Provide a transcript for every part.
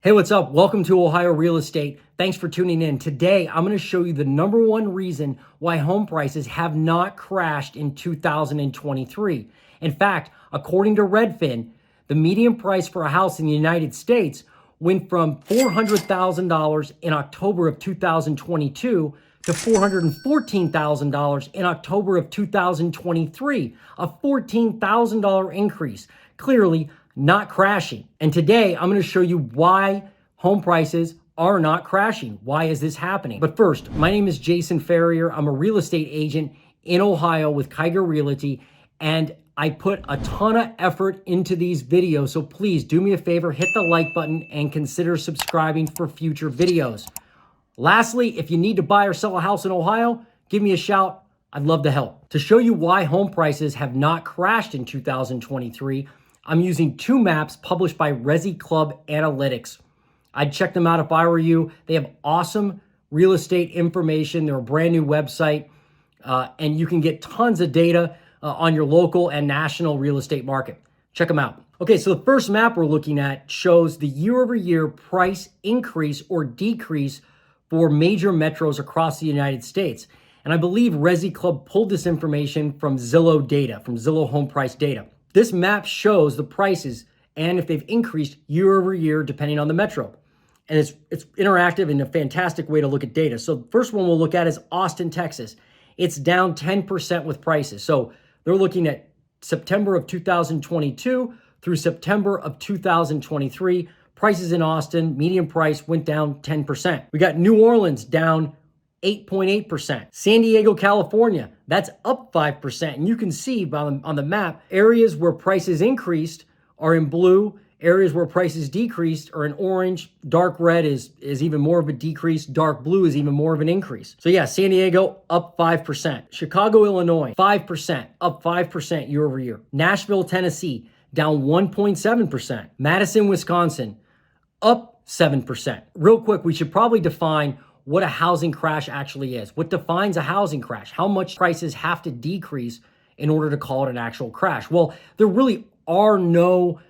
Hey, what's up? Welcome to Ohio Real Estate. Thanks for tuning in. Today, I'm going to show you the number one reason why home prices have not crashed in 2023. In fact, according to Redfin, the median price for a house in the United States went from $400,000 in October of 2022 to $414,000 in October of 2023, a $14,000 increase. Clearly, not crashing. And today I'm going to show you why home prices are not crashing. Why is this happening? But first, my name is Jason Ferrier. I'm a real estate agent in Ohio with Kiger Realty, and I put a ton of effort into these videos. So please do me a favor, hit the like button and consider subscribing for future videos. Lastly, if you need to buy or sell a house in Ohio, give me a shout. I'd love to help. To show you why home prices have not crashed in 2023, I'm using two maps published by Resi Club Analytics. I'd check them out if I were you. They have awesome real estate information. They're a brand new website, and you can get tons of data on your local and national real estate market. Check them out. Okay, so the first map we're looking at shows the year-over-year price increase or decrease for major metros across the United States. And I believe Resi Club pulled this information from Zillow data, from Zillow home price data. This map shows the prices and if they've increased year over year depending on the metro. And it's interactive and a fantastic way to look at data. So the first one we'll look at is Austin, Texas. It's down 10% with prices. So they're looking at September of 2022 through September of 2023. Prices in Austin, median price went down 10%. We got New Orleans down 8.8%. San Diego, California, that's up 5%. And you can see on the map, areas where prices increased are in blue, areas where prices decreased are in orange, dark red is even more of a decrease, dark blue is even more of an increase. So yeah, San Diego up 5%. Chicago, Illinois, 5%, up 5% year over year. Nashville, Tennessee, down 1.7%. Madison, Wisconsin, up 7%. Real quick, we should probably define what a housing crash actually is. What defines a housing crash? How much prices have to decrease in order to call it an actual crash? Well, there really are no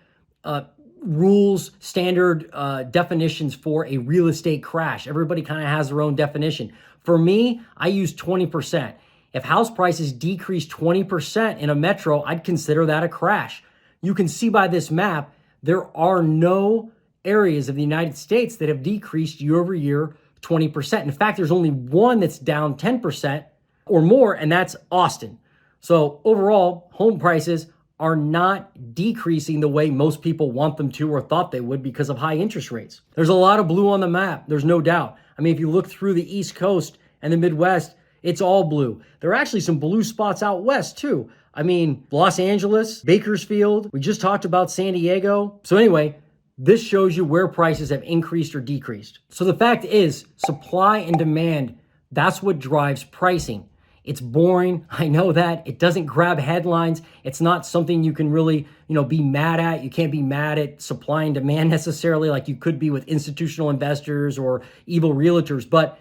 rules, standard definitions for a real estate crash. Everybody kind of has their own definition. For me, I use 20%. If house prices decrease 20% in a metro, I'd consider that a crash. You can see by this map, there are no areas of the United States that have decreased year over year 20%. In fact, there's only one that's down 10% or more, and that's Austin. So overall, home prices are not decreasing the way most people want them to or thought they would because of high interest rates. There's a lot of blue on the map, there's no doubt. I mean, if you look through the East Coast and the Midwest, it's all blue. There are actually some blue spots out west too. I mean, Los Angeles, Bakersfield, we just talked about San Diego. So anyway, this shows you where prices have increased or decreased. So the fact is, supply and demand, that's what drives pricing. It's boring, I know that. It doesn't grab headlines. It's not something you can really, be mad at. You can't be mad at supply and demand necessarily like you could be with institutional investors or evil realtors. But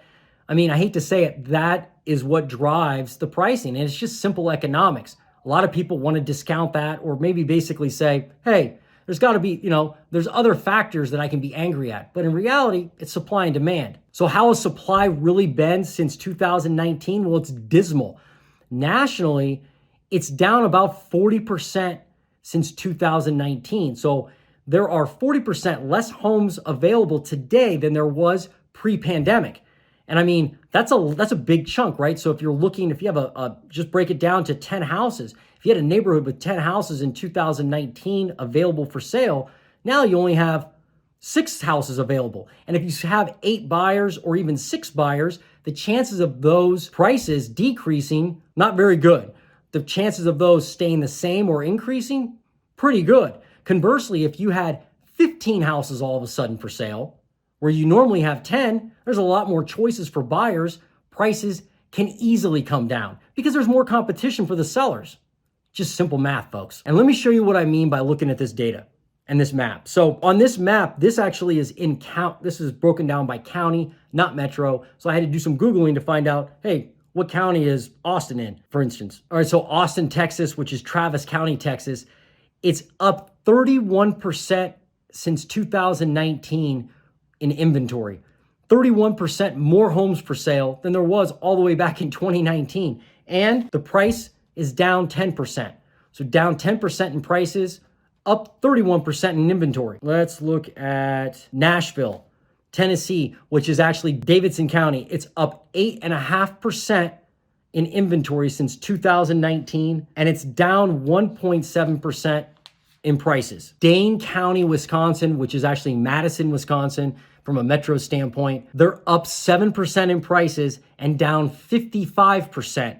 I mean, I hate to say it, that is what drives the pricing. And it's just simple economics. A lot of people want to discount that or maybe basically say, hey, there's got to be, there's other factors that I can be angry at. But in reality, it's supply and demand. So how has supply really been since 2019? Well, it's dismal. Nationally, it's down about 40% since 2019. So there are 40% less homes available today than there was pre-pandemic. And I mean, that's a big chunk, right? So if you have just break it down to 10 houses, if you had a neighborhood with 10 houses in 2019 available for sale, now you only have 6 houses available. And if you have 8 buyers or even 6 buyers, the chances of those prices decreasing, not very good. The chances of those staying the same or increasing, pretty good. Conversely, if you had 15 houses all of a sudden for sale, where you normally have 10, there's a lot more choices for buyers. Prices can easily come down because there's more competition for the sellers. Just simple math, folks. And let me show you what I mean by looking at this data and this map. So on this map, this actually is this is broken down by county, not metro. So I had to do some Googling to find out, hey, what county is Austin in, for instance? All right, so Austin, Texas, which is Travis County, Texas, it's up 31% since 2019 in inventory. 31% more homes for sale than there was all the way back in 2019. And the price is down 10%. So down 10% in prices, up 31% in inventory. Let's look at Nashville, Tennessee, which is actually Davidson County. It's up 8.5% in inventory since 2019, and it's down 1.7% in prices. Dane County, Wisconsin, which is actually Madison, Wisconsin, from a metro standpoint, they're up 7% in prices and down 55%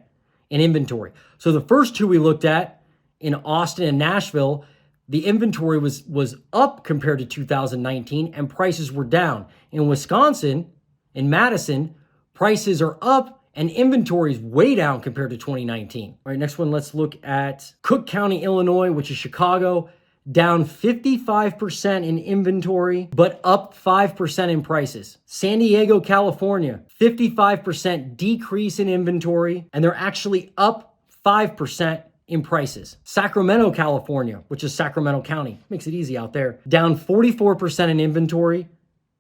in inventory. So the first two we looked at in Austin and Nashville, the inventory was up compared to 2019 and prices were down. In Wisconsin, in Madison, prices are up and inventory is way down compared to 2019. All right, next one, let's look at Cook County, Illinois, which is Chicago, down 55% in inventory, but up 5% in prices. San Diego, California, 55% decrease in inventory, and they're actually up 5% in prices. Sacramento, California, which is Sacramento County, makes it easy out there, down 44% in inventory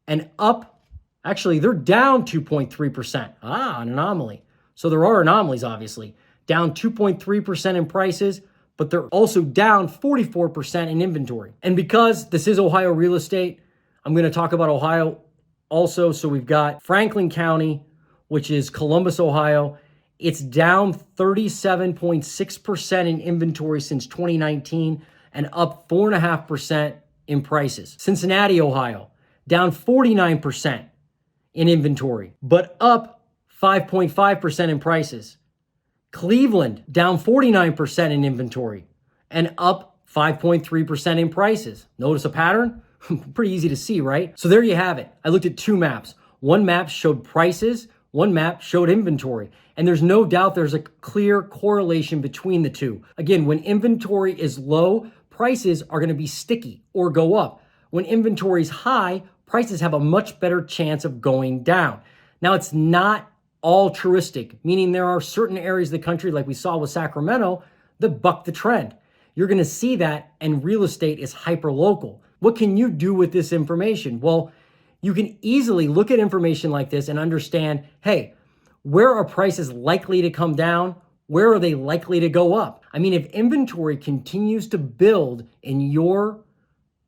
and up, actually, they're down 2.3%. An anomaly. So there are anomalies, obviously. Down 2.3% in prices, but they're also down 44% in inventory. And because this is Ohio real estate, I'm going to talk about Ohio also. So we've got Franklin County, which is Columbus, Ohio. It's down 37.6% in inventory since 2019 and up 4.5% in prices. Cincinnati, Ohio, down 49% in inventory, but up 5.5% in prices. Cleveland, down 49% in inventory and up 5.3% in prices. Notice a pattern? Pretty easy to see, right? So there you have it. I looked at two maps. One map showed prices, one map showed inventory. And there's no doubt there's a clear correlation between the two. Again, when inventory is low, prices are going to be sticky or go up. When inventory is high, prices have a much better chance of going down. Now, it's not altruistic, meaning there are certain areas of the country, like we saw with Sacramento, that buck the trend. You're going to see that, and real estate is hyper-local. What can you do with this information? Well, you can easily look at information like this and understand, hey, where are prices likely to come down? Where are they likely to go up? I mean, if inventory continues to build in your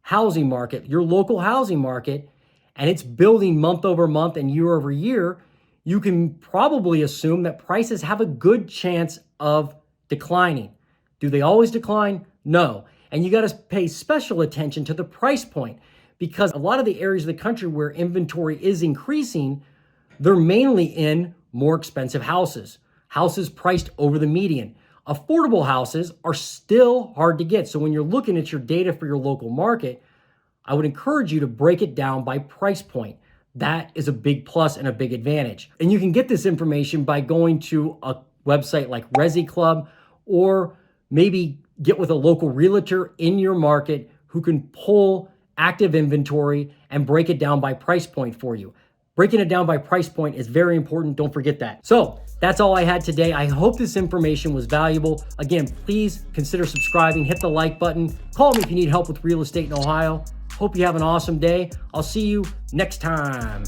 housing market, your local housing market, and it's building month over month and year over year, you can probably assume that prices have a good chance of declining. Do they always decline? No. And you got to pay special attention to the price point, because a lot of the areas of the country where inventory is increasing, they're mainly in more expensive houses, houses priced over the median. Affordable houses are still hard to get. So when you're looking at your data for your local market, I would encourage you to break it down by price point. That is a big plus and a big advantage. And you can get this information by going to a website like Resi Club, or maybe get with a local realtor in your market who can pull active inventory and break it down by price point for you. Breaking it down by price point is very important. Don't forget that. So that's all I had today. I hope this information was valuable. Again, please consider subscribing, hit the like button. Call me if you need help with real estate in Ohio. Hope you have an awesome day. I'll see you next time.